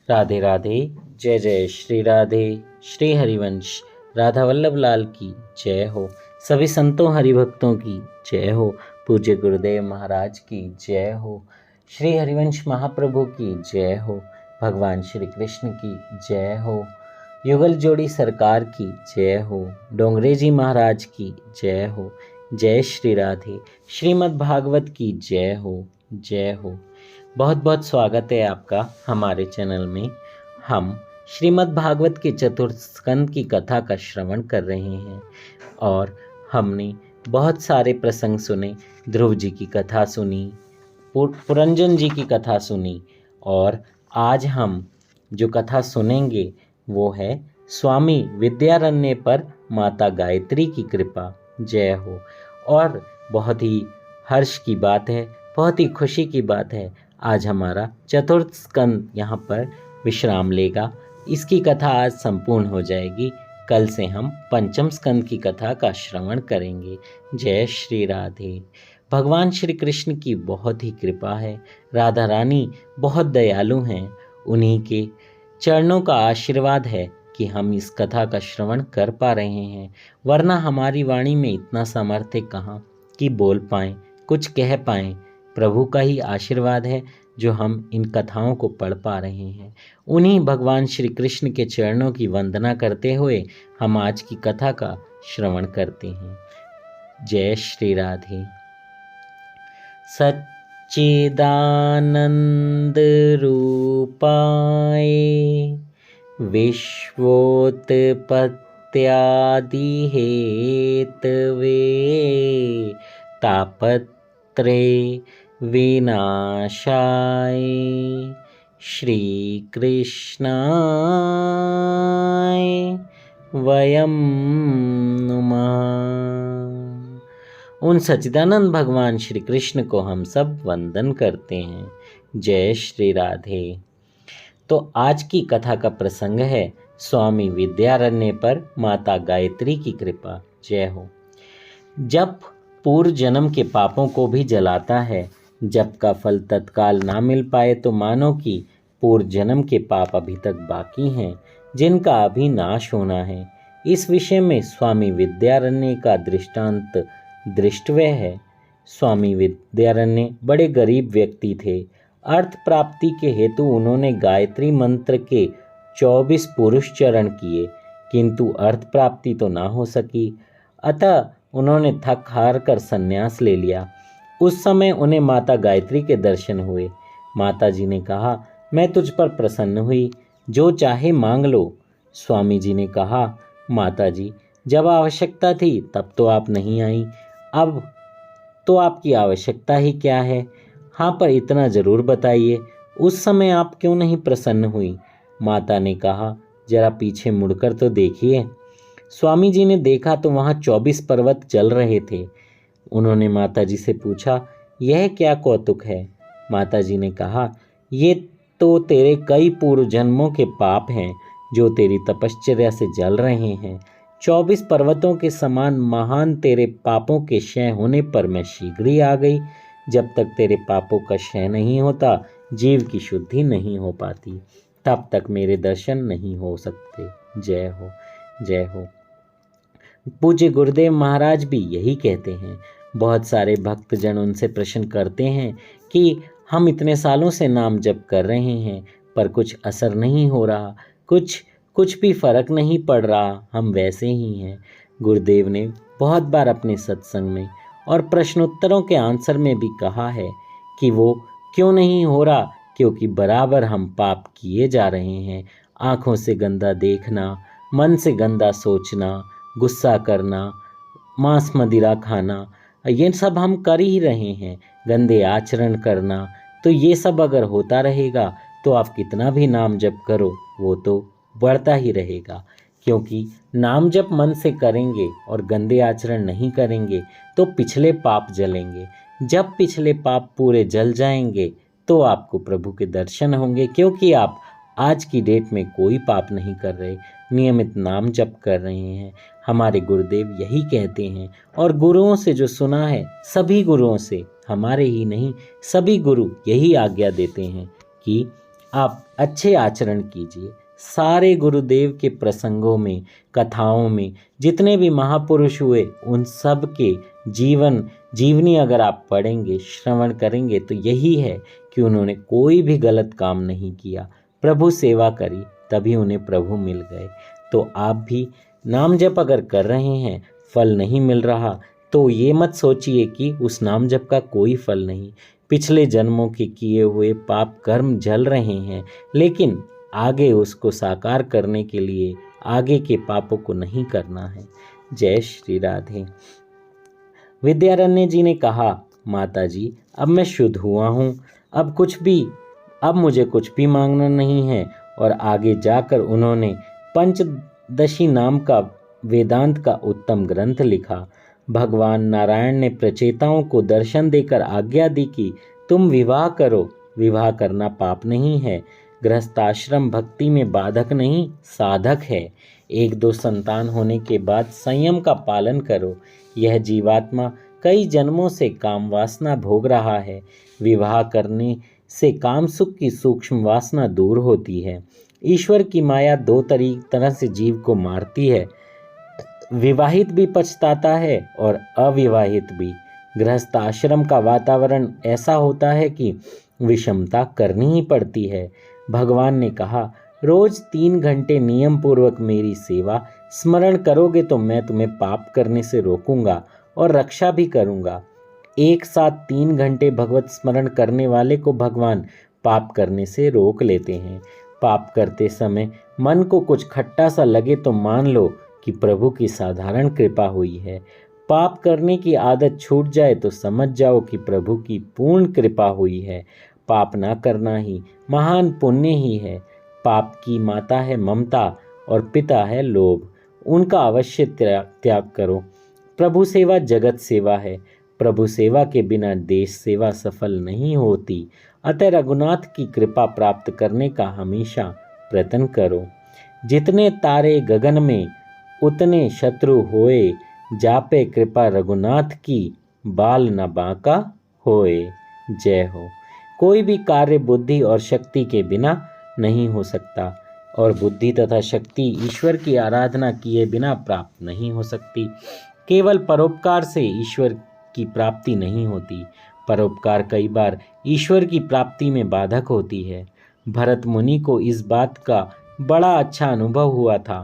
राधे राधे। जय जय श्री राधे। श्री हरिवंश राधा वल्लभ लाल की जय हो। सभी संतों हरिभक्तों की जय हो। पूज्य गुरुदेव महाराज की जय हो। श्री हरिवंश महाप्रभु की जय हो। भगवान श्री कृष्ण की जय हो। युगल जोड़ी सरकार की जय हो। डोंगरे जी महाराज की जय हो। जय श्री राधे। श्रीमद् भागवत की जय हो। जय हो। बहुत बहुत स्वागत है आपका हमारे चैनल में। हम श्रीमद् भागवत के चतुर्थ स्कंद की कथा का श्रवण कर रहे हैं और हमने बहुत सारे प्रसंग सुने। ध्रुव जी की कथा सुनी, पुरंजन जी की कथा सुनी और आज हम जो कथा सुनेंगे वो है स्वामी विद्यारण्य पर माता गायत्री की कृपा। जय हो। और बहुत ही हर्ष की बात है, बहुत ही खुशी की बात है, आज हमारा चतुर्थ स्कंद यहाँ पर विश्राम लेगा। इसकी कथा आज संपूर्ण हो जाएगी। कल से हम पंचम स्कंद की कथा का श्रवण करेंगे। जय श्री राधे। भगवान श्री कृष्ण की बहुत ही कृपा है। राधा रानी बहुत दयालु हैं। उन्हीं के चरणों का आशीर्वाद है कि हम इस कथा का श्रवण कर पा रहे हैं, वरना हमारी वाणी में इतना सामर्थ्य कहाँ कि बोल पाएं, कुछ कह पाएं। प्रभु का ही आशीर्वाद है जो हम इन कथाओं को पढ़ पा रहे हैं। उन्हीं भगवान श्री कृष्ण के चरणों की वंदना करते हुए हम आज की कथा का श्रवण करते हैं। जय श्री राधे। सच्चिदानंद रूपाय विश्वोत्पत्त्यादि हेतवे तापत्रे विनाशाय श्री कृष्णाय वयं नुमः। उन सच्चिदानंद भगवान श्री कृष्ण को हम सब वंदन करते हैं। जय श्री राधे। तो आज की कथा का प्रसंग है स्वामी विद्यारण्य पर माता गायत्री की कृपा। जय हो। जब पूर्व जन्म के पापों को भी जलाता है, जब का फल तत्काल ना मिल पाए तो मानो कि पूर्व जन्म के पाप अभी तक बाकी हैं, जिनका अभी नाश होना है। इस विषय में स्वामी विद्यारण्य का दृष्टांत दृष्टव्य है। स्वामी विद्यारण्य बड़े गरीब व्यक्ति थे। अर्थ प्राप्ति के हेतु उन्होंने गायत्री मंत्र के 24 पुरुष चरण किए, किंतु अर्थ प्राप्ति तो ना हो सकी। अतः उन्होंने थक हार कर संन्यास ले लिया। उस समय उन्हें माता गायत्री के दर्शन हुए। माता जी ने कहा, मैं तुझ पर प्रसन्न हुई, जो चाहे मांग लो। स्वामी जी ने कहा, माता जी, जब आवश्यकता थी तब तो आप नहीं आई, अब तो आपकी आवश्यकता ही क्या है? हाँ, पर इतना जरूर बताइए, उस समय आप क्यों नहीं प्रसन्न हुई? माता ने कहा, जरा पीछे मुड़कर तो देखिए। स्वामी जी ने देखा तो वहाँ 24 पर्वत जल रहे थे। उन्होंने माता जी से पूछा, यह क्या कौतुक है? माता जी ने कहा, ये तो तेरे कई पूर्व जन्मों के पाप हैं जो तेरी तपश्चर्या से जल रहे हैं। 24 पर्वतों के समान महान तेरे पापों के क्षय होने पर मैं शीघ्र ही आ गई। जब तक तेरे पापों का क्षय नहीं होता, जीव की शुद्धि नहीं हो पाती, तब तक मेरे दर्शन नहीं हो सकते। जय हो। जय हो। पूज्य गुरुदेव महाराज भी यही कहते हैं। बहुत सारे भक्तजन उनसे प्रश्न करते हैं कि हम इतने सालों से नाम जप कर रहे हैं पर कुछ असर नहीं हो रहा, कुछ भी फर्क नहीं पड़ रहा, हम वैसे ही हैं। गुरुदेव ने बहुत बार अपने सत्संग में और प्रश्नोत्तरों के आंसर में भी कहा है कि वो क्यों नहीं हो रहा, क्योंकि बराबर हम पाप किए जा रहे हैं। आँखों से गंदा देखना, मन से गंदा सोचना, गुस्सा करना, मांस मदिरा खाना, ये सब हम कर ही रहे हैं। गंदे आचरण करना, तो ये सब अगर होता रहेगा तो आप कितना भी नाम जप करो वो तो बढ़ता ही रहेगा। क्योंकि नाम जप मन से करेंगे और गंदे आचरण नहीं करेंगे तो पिछले पाप जलेंगे। जब पिछले पाप पूरे जल जाएंगे तो आपको प्रभु के दर्शन होंगे, क्योंकि आप आज की डेट में कोई पाप नहीं कर रहे, नियमित नाम जप कर रहे हैं। हमारे गुरुदेव यही कहते हैं और गुरुओं से जो सुना है, सभी गुरुओं से, हमारे ही नहीं सभी गुरु यही आज्ञा देते हैं कि आप अच्छे आचरण कीजिए। सारे गुरुदेव के प्रसंगों में, कथाओं में जितने भी महापुरुष हुए, उन सब के जीवनी अगर आप पढ़ेंगे, श्रवण करेंगे, तो यही है कि उन्होंने कोई भी गलत काम नहीं किया, प्रभु सेवा करी, तभी उन्हें प्रभु मिल गए। तो आप भी नाम जप अगर कर रहे हैं, फल नहीं मिल रहा, तो ये मत सोचिए कि उस नाम जप का कोई फल नहीं। पिछले जन्मों के किए हुए पाप कर्म जल रहे हैं, लेकिन आगे उसको साकार करने के लिए आगे के पापों को नहीं करना है। जय श्री राधे। विद्यारण्य जी ने कहा, माता जी, अब मैं शुद्ध हुआ हूँ, अब मुझे कुछ भी मांगना नहीं है। और आगे जाकर उन्होंने पंचदशी नाम का वेदांत का उत्तम ग्रंथ लिखा। भगवान नारायण ने प्रचेताओं को दर्शन देकर आज्ञा दी कि तुम विवाह करो, विवाह करना पाप नहीं है, गृहस्थाश्रम भक्ति में बाधक नहीं साधक है। 1-2 संतान होने के बाद संयम का पालन करो। यह जीवात्मा कई जन्मों से काम वासना भोग रहा है। विवाह करने से काम सुख की सूक्ष्म वासना दूर होती है। ईश्वर की माया 2 तरह से जीव को मारती है, विवाहित भी पछताता है और अविवाहित भी। गृहस्थ आश्रम का वातावरण ऐसा होता है कि विषमता करनी ही पड़ती है। भगवान ने कहा, रोज 3 घंटे नियम पूर्वक मेरी सेवा स्मरण करोगे तो मैं तुम्हें पाप करने से रोकूंगा और रक्षा भी करूंगा। एक साथ 3 घंटे भगवत स्मरण करने वाले को भगवान पाप करने से रोक लेते हैं। पाप करते समय मन को कुछ खट्टा सा लगे तो मान लो कि प्रभु की साधारण कृपा हुई है। पाप करने की आदत छूट जाए तो समझ जाओ कि प्रभु की पूर्ण कृपा हुई है। पाप ना करना ही महान पुण्य ही है। पाप की माता है ममता और पिता है लोभ, उनका अवश्य त्याग करो। प्रभु सेवा जगत सेवा है। प्रभु सेवा के बिना देश सेवा सफल नहीं होती। अतः रघुनाथ की कृपा प्राप्त करने का हमेशा प्रयत्न करो। जितने तारे गगन में उतने शत्रु होए, जापे कृपा रघुनाथ की, बाल न बांका होए। जय हो। कोई भी कार्य बुद्धि और शक्ति के बिना नहीं हो सकता, और बुद्धि तथा शक्ति ईश्वर की आराधना किए बिना प्राप्त नहीं हो सकती। केवल परोपकार से ईश्वर की प्राप्ति नहीं होती। परोपकार कई बार ईश्वर की प्राप्ति में बाधक होती है। भरत मुनि को इस बात का बड़ा अच्छा अनुभव हुआ था।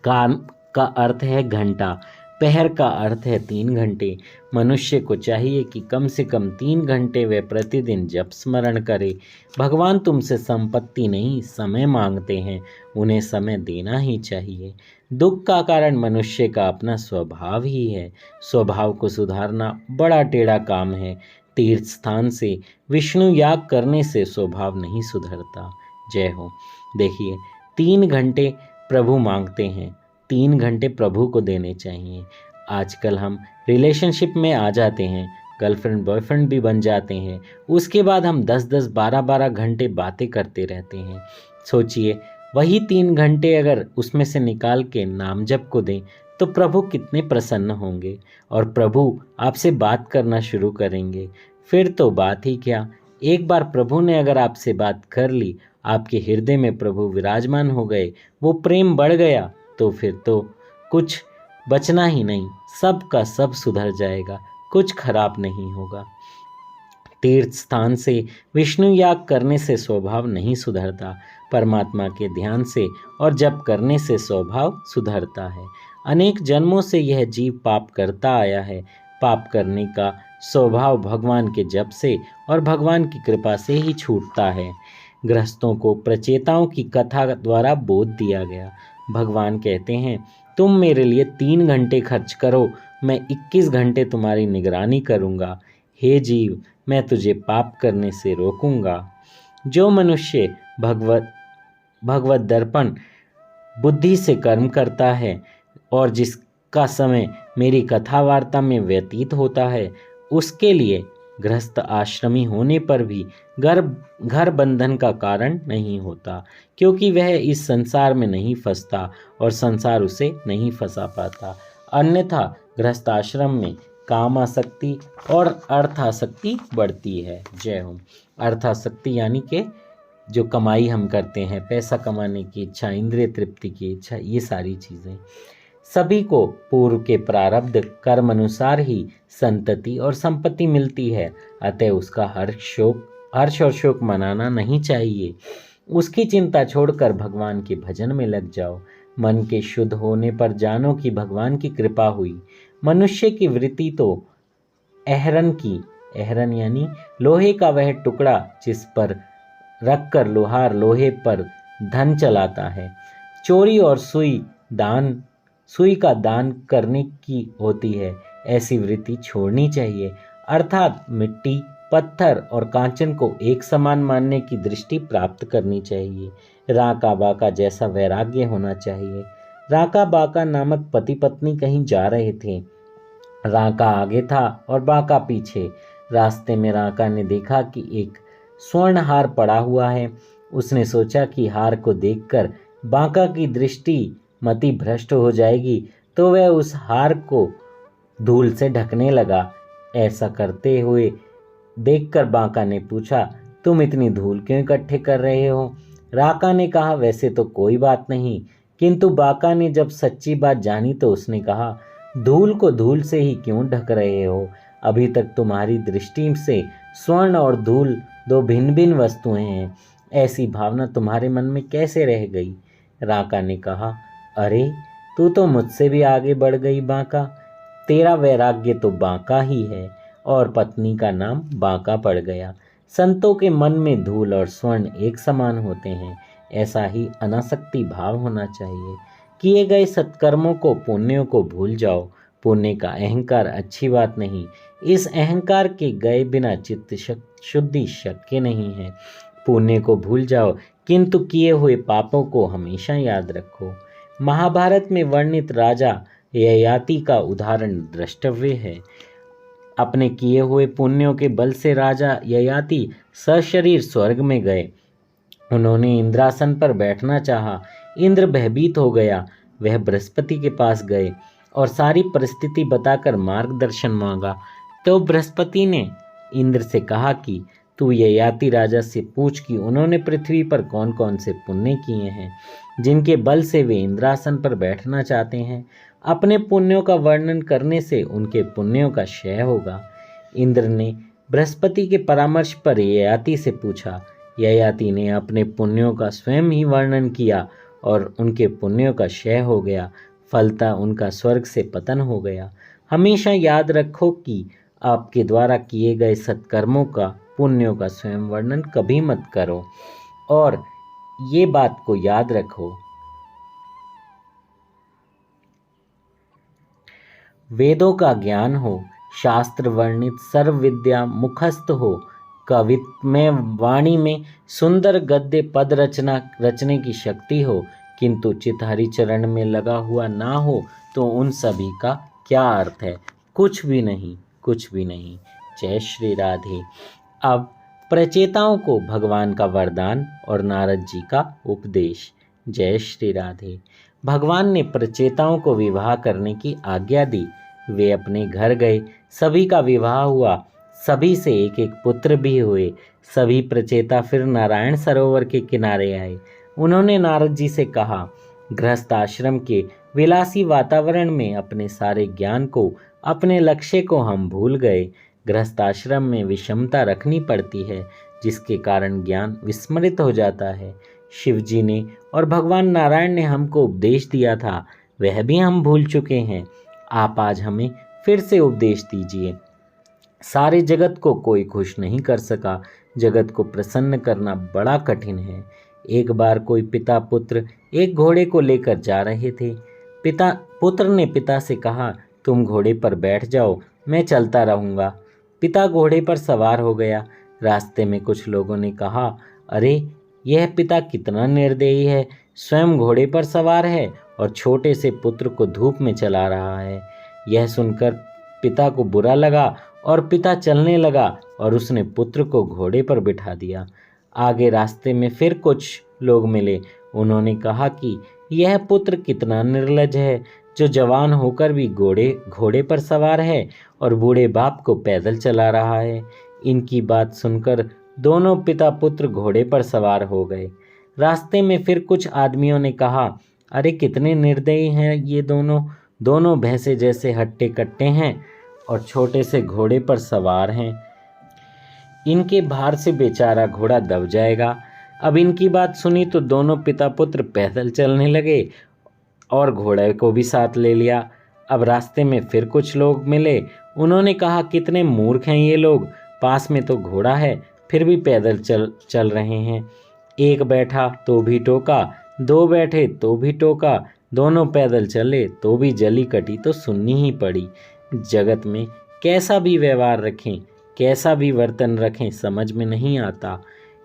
कान का अर्थ है घंटा, पहर का अर्थ है 3 घंटे। मनुष्य को चाहिए कि कम से कम 3 घंटे वे प्रतिदिन जप स्मरण करे। भगवान तुमसे संपत्ति नहीं समय मांगते हैं, उन्हें समय देना ही चाहिए। दुख का कारण मनुष्य का अपना स्वभाव ही है। स्वभाव को सुधारना बड़ा टेढ़ा काम है। तीर्थ स्थान से विष्णु याग करने से स्वभाव नहीं सुधरता। जय हो। देखिए, 3 घंटे प्रभु मांगते हैं, 3 घंटे प्रभु को देने चाहिए। आजकल हम रिलेशनशिप में आ जाते हैं, गर्लफ्रेंड बॉयफ्रेंड भी बन जाते हैं, उसके बाद हम 10-10 12-12 घंटे बातें करते रहते हैं। सोचिए, वही 3 घंटे अगर उसमें से निकाल के नाम जप को दें तो प्रभु कितने प्रसन्न होंगे, और प्रभु आपसे बात करना शुरू करेंगे। फिर तो बात ही क्या, एक बार प्रभु ने अगर आपसे बात कर ली, आपके हृदय में प्रभु विराजमान हो गए, वो प्रेम बढ़ गया, तो फिर तो कुछ बचना ही नहीं, सब का सब सुधर जाएगा, कुछ खराब नहीं होगा। तीर्थ स्थान से विष्णु याग करने से स्वभाव नहीं सुधरता, परमात्मा के ध्यान से और जप करने से स्वभाव सुधरता है। अनेक जन्मों से यह जीव पाप करता आया है। पाप करने का स्वभाव भगवान के जप से और भगवान की कृपा से ही छूटता है। गृहस्थों को प्रचेताओं की कथा द्वारा बोध दिया गया। भगवान कहते हैं, तुम मेरे लिए 3 घंटे खर्च करो, मैं 21 घंटे तुम्हारी निगरानी करूँगा। हे जीव, मैं तुझे पाप करने से रोकूंगा। जो मनुष्य भगवत दर्पण बुद्धि से कर्म करता है और जिसका समय मेरी कथा वार्ता में व्यतीत होता है, उसके लिए गृहस्थ आश्रमी होने पर भी घर बंधन का कारण नहीं होता, क्योंकि वह इस संसार में नहीं फंसता और संसार उसे नहीं फंसा पाता। अन्यथा गृहस्थ आश्रम में काम आसक्ति और अर्थासक्ति बढ़ती है। जय हो। अर्थासक्ति यानी कि जो कमाई हम करते हैं, पैसा कमाने की इच्छा, इंद्रिय तृप्ति की इच्छा, ये सारी चीज़ें सभी को पूर्व के प्रारब्ध कर्म अनुसार ही संतति और संपत्ति मिलती है। अतः उसका हर्ष और शोक मनाना नहीं चाहिए। उसकी चिंता छोड़कर भगवान के भजन में लग जाओ। मन के शुद्ध होने पर जानो कि भगवान की कृपा हुई। मनुष्य की वृत्ति तो अहरन यानी लोहे का वह टुकड़ा जिस पर रखकर लोहार लोहे पर धन चलाता है। चोरी और सुई का दान करने की होती है। ऐसी वृत्ति छोड़नी चाहिए, अर्थात मिट्टी, पत्थर और कांचन को एक समान मानने की दृष्टि प्राप्त करनी चाहिए। राका बाका जैसा वैराग्य होना चाहिए। राका बाका नामक पति पत्नी कहीं जा रहे थे। राका आगे था और बाका पीछे। रास्ते में राका ने देखा कि एक स्वर्ण हार पड़ा हुआ है। उसने सोचा कि हार को देखकर बाका की दृष्टि मति भ्रष्ट हो जाएगी, तो वह उस हार को धूल से ढकने लगा। ऐसा करते हुए देखकर बाका ने पूछा, तुम इतनी धूल क्यों इकट्ठे कर रहे हो? राका ने कहा, वैसे तो कोई बात नहीं। किंतु बाका ने जब सच्ची बात जानी तो उसने कहा, धूल को धूल से ही क्यों ढक रहे हो? अभी तक तुम्हारी दृष्टि से स्वर्ण और धूल दो भिन्न भिन्न वस्तुएं हैं। ऐसी भावना तुम्हारे मन में कैसे रह गई? राका ने कहा, अरे तू तो मुझसे भी आगे बढ़ गई बाका। तेरा वैराग्य तो बाका ही है और पत्नी का नाम बाका पड़ गया। संतों के मन में धूल और स्वर्ण एक समान होते हैं। ऐसा ही अनासक्ति भाव होना चाहिए। किए गए सत्कर्मों को, पुण्यों को भूल जाओ। पुण्य का अहंकार अच्छी बात नहीं। इस अहंकार के गए बिना चित्त शुद्धि शक्य नहीं है। पुण्य को भूल जाओ, किंतु किए हुए पापों को हमेशा याद रखो। महाभारत में वर्णित राजा ययाति का उदाहरण द्रष्टव्य है। अपने किए हुए पुण्यों के बल से राजा ययाति सशरीर स्वर्ग में गए। उन्होंने इंद्रासन पर बैठना चाहा। इंद्र भयभीत हो गया। वह बृहस्पति के पास गए और सारी परिस्थिति बताकर मार्गदर्शन मांगा। तो बृहस्पति ने इंद्र से कहा कि तू ययाति राजा से पूछ कि उन्होंने पृथ्वी पर कौन कौन से पुण्य किए हैं, जिनके बल से वे इंद्रासन पर बैठना चाहते हैं। अपने पुण्यों का वर्णन करने से उनके पुण्यों का क्षय होगा। इंद्र ने बृहस्पति के परामर्श पर ययाति से पूछा। ययाति ने अपने पुण्यों का स्वयं ही वर्णन किया और उनके पुण्यों का क्षय हो गया। फलतः उनका स्वर्ग से पतन हो गया। हमेशा याद रखो कि आपके द्वारा किए गए सत्कर्मों का, पुण्यों का स्वयं वर्णन कभी मत करो। और ये बात को याद रखो, वेदों का ज्ञान हो, शास्त्र वर्णित सर्व विद्या मुखस्थ हो, कवित्वमय वाणी में सुंदर गद्य पद रचने की शक्ति हो, किंतु चित हरिचरण में लगा हुआ ना हो, तो उन सभी का क्या अर्थ है? कुछ भी नहीं, कुछ भी नहीं। जय श्री राधे। अब प्रचेताओं को भगवान का वरदान और नारद जी का उपदेश। जय श्री राधे। भगवान ने प्रचेताओं को विवाह करने की आज्ञा दी। वे अपने घर गए, सभी का विवाह हुआ, सभी से एक एक पुत्र भी हुए। सभी प्रचेता फिर नारायण सरोवर के किनारे आए। उन्होंने नारद जी से कहा, गृहस्थ आश्रम के विलासी वातावरण में अपने सारे ज्ञान को, अपने लक्ष्य को हम भूल गए। गृहस्थ आश्रम में विषमता रखनी पड़ती है, जिसके कारण ज्ञान विस्मृत हो जाता है। शिव जी ने और भगवान नारायण ने हमको उपदेश दिया था, वह भी हम भूल चुके हैं। आप आज हमें फिर से उपदेश दीजिए। सारे जगत को कोई खुश नहीं कर सका। जगत को प्रसन्न करना बड़ा कठिन है। एक बार कोई पिता पुत्र एक घोड़े को लेकर जा रहे थे। पुत्र ने पिता से कहा, तुम घोड़े पर बैठ जाओ, मैं चलता रहूँगा। पिता घोड़े पर सवार हो गया। रास्ते में कुछ लोगों ने कहा, अरे यह पिता कितना निर्दयी है, स्वयं घोड़े पर सवार है और छोटे से पुत्र को धूप में चला रहा है। यह सुनकर पिता को बुरा लगा और पिता चलने लगा और उसने पुत्र को घोड़े पर बिठा दिया। आगे रास्ते में फिर कुछ लोग मिले। उन्होंने कहा कि यह पुत्र कितना निर्लज है, जो जवान होकर भी घोड़े पर सवार है और बूढ़े बाप को पैदल चला रहा है। इनकी बात सुनकर दोनों पिता पुत्र घोड़े पर सवार हो गए। रास्ते में फिर कुछ आदमियों ने कहा, अरे कितने निर्दयी हैं ये दोनों, दोनों भैंसे जैसे हट्टे कट्टे हैं और छोटे से घोड़े पर सवार हैं। इनके भार से बेचारा घोड़ा दब जाएगा। अब इनकी बात सुनी तो दोनों पिता पुत्र पैदल चलने लगे और घोड़े को भी साथ ले लिया। अब रास्ते में फिर कुछ लोग मिले। उन्होंने कहा, कितने मूर्ख हैं ये लोग, पास में तो घोड़ा है फिर भी पैदल चल रहे हैं। एक बैठा तो भी टोका, दो बैठे तो भी टोका, दोनों पैदल चले तो भी जली कटी तो सुननी ही पड़ी। जगत में कैसा भी व्यवहार रखें, कैसा भी वर्तन रखें, समझ में नहीं आता,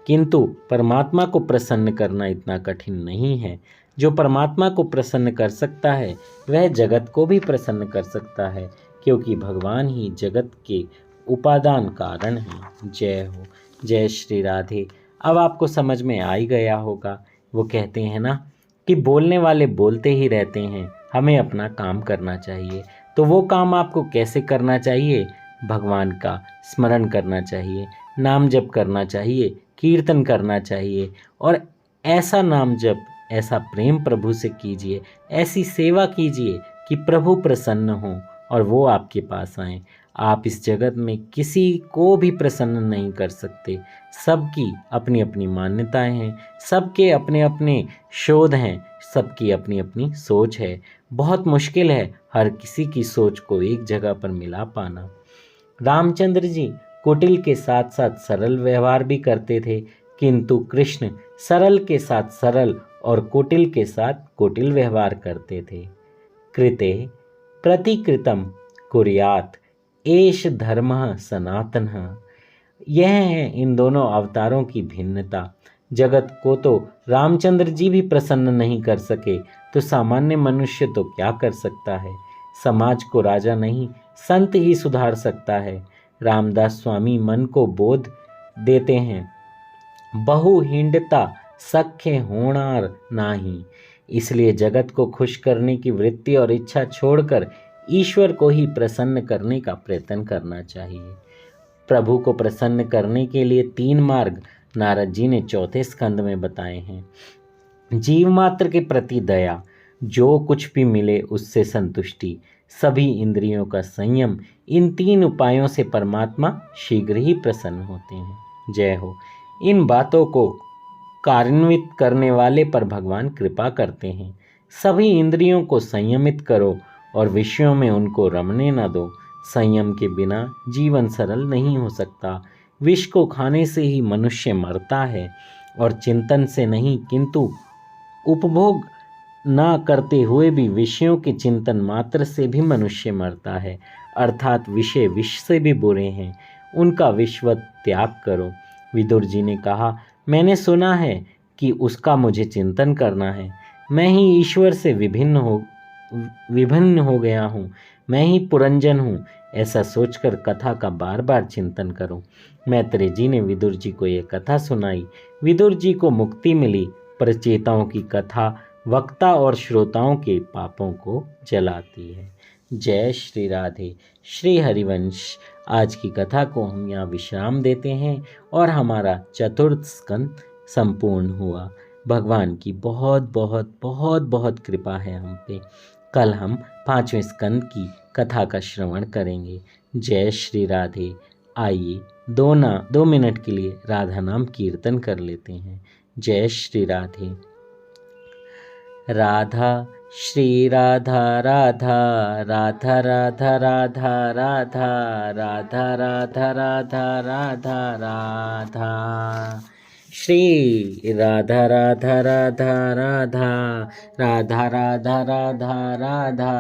किंतु परमात्मा को प्रसन्न करना इतना कठिन नहीं है। जो परमात्मा को प्रसन्न कर सकता है वह जगत को भी प्रसन्न कर सकता है, क्योंकि भगवान ही जगत के उपादान कारण हैं। जय हो, जय श्री राधे। अब आपको समझ में आ ही गया होगा। वो कहते हैं ना कि बोलने वाले बोलते ही रहते हैं, हमें अपना काम करना चाहिए। तो वो काम आपको कैसे करना चाहिए? भगवान का स्मरण करना चाहिए, नाम जप करना चाहिए, कीर्तन करना चाहिए। और ऐसा नाम जप, ऐसा प्रेम प्रभु से कीजिए, ऐसी सेवा कीजिए कि प्रभु प्रसन्न हो और वो आपके पास आए। आप इस जगत में किसी को भी प्रसन्न नहीं कर सकते। सबकी अपनी अपनी मान्यताएं हैं, सबके अपने अपने शोध हैं, सबकी अपनी अपनी सोच है। बहुत मुश्किल है हर किसी की सोच को एक जगह पर मिला पाना। रामचंद्र जी कुटिल के साथ साथ सरल व्यवहार भी करते थे, किंतु कृष्ण सरल के साथ सरल और कुटिल के साथ कुटिल व्यवहार करते थे। कृते प्रतिकृतम कुर्यात एष धर्मः सनातनः। यह है इन दोनों अवतारों की भिन्नता। जगत को तो रामचंद्र जी भी प्रसन्न नहीं कर सके, तो सामान्य मनुष्य तो क्या कर सकता है? समाज को राजा नहीं, संत ही सुधार सकता है। रामदास स्वामी मन को बोध देते हैं, बहु हिंडता सख्य होणार नाही। इसलिए जगत को खुश करने की वृत्ति और इच्छा छोड़कर ईश्वर को ही प्रसन्न करने का प्रयत्न करना चाहिए। प्रभु को प्रसन्न करने के लिए 3 मार्ग नारद जी ने 4थे स्कंद में बताए हैं। जीव मात्र के प्रति दया, जो कुछ भी मिले उससे संतुष्टि, सभी इंद्रियों का संयम, इन 3 उपायों से परमात्मा शीघ्र ही प्रसन्न होते हैं। जय हो। इन बातों को कार्यान्वित करने वाले पर भगवान कृपा करते हैं। सभी इंद्रियों को संयमित करो और विषयों में उनको रमने न दो। संयम के बिना जीवन सरल नहीं हो सकता। विष को खाने से ही मनुष्य मरता है, और चिंतन से नहीं, किंतु उपभोग ना करते हुए भी विषयों के चिंतन मात्र से भी मनुष्य मरता है। अर्थात विषय विष से भी बुरे हैं, उनका विषवत त्याग करो। विदुर जी ने कहा, मैंने सुना है कि उसका मुझे चिंतन करना है। मैं ही ईश्वर से विभिन्न हो गया हूँ, मैं ही पुरंजन हूँ, ऐसा सोचकर कथा का बार बार चिंतन करो। मैत्रेय जी ने विदुर जी को यह कथा सुनाई। विदुर जी को मुक्ति मिली। प्रचेताओं की कथा वक्ता और श्रोताओं के पापों को जलाती है। जय श्री राधे। श्री हरिवंश। आज की कथा को हम यहाँ विश्राम देते हैं और हमारा 4th स्कंद संपूर्ण हुआ। भगवान की बहुत बहुत बहुत बहुत कृपा है हम पे। कल हम 5वें स्कंद की कथा का श्रवण करेंगे। जय श्री राधे। आइए 2 मिनट के लिए राधा नाम कीर्तन कर लेते हैं। जय श्री राधे। राधा श्री राधा राधा राधा राधा राधा राधा राधा राधा राधा राधा राधा। श्री राधा राधा राधा राधा राधा राधा राधा राधा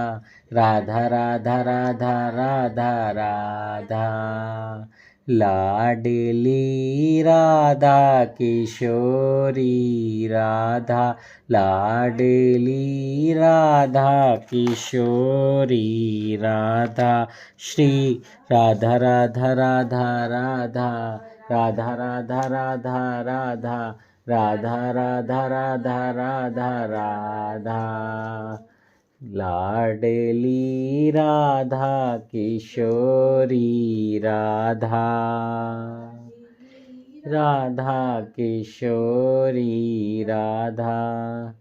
राधा राधा राधा राधा राधा। लाडली राधा किशोरी राधा, लाडली राधा किशोरी राधा। श्री राधा राधा राधा राधा राधा राधा राधा राधा राधा राधा राधा राधा राधा। लाडली राधा किशोरी राधा। राधा किशोरी राधा।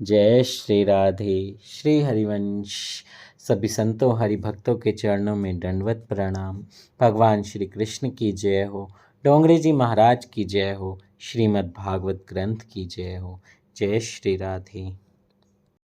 जय श्री राधे। श्री हरिवंश। सभी संतों हरिभक्तों के चरणों में दंडवत प्रणाम। भगवान श्री कृष्ण की जय हो। डोंगरे जी महाराज की जय हो। श्रीमद् भागवत ग्रंथ की जय हो। जय श्री राधे।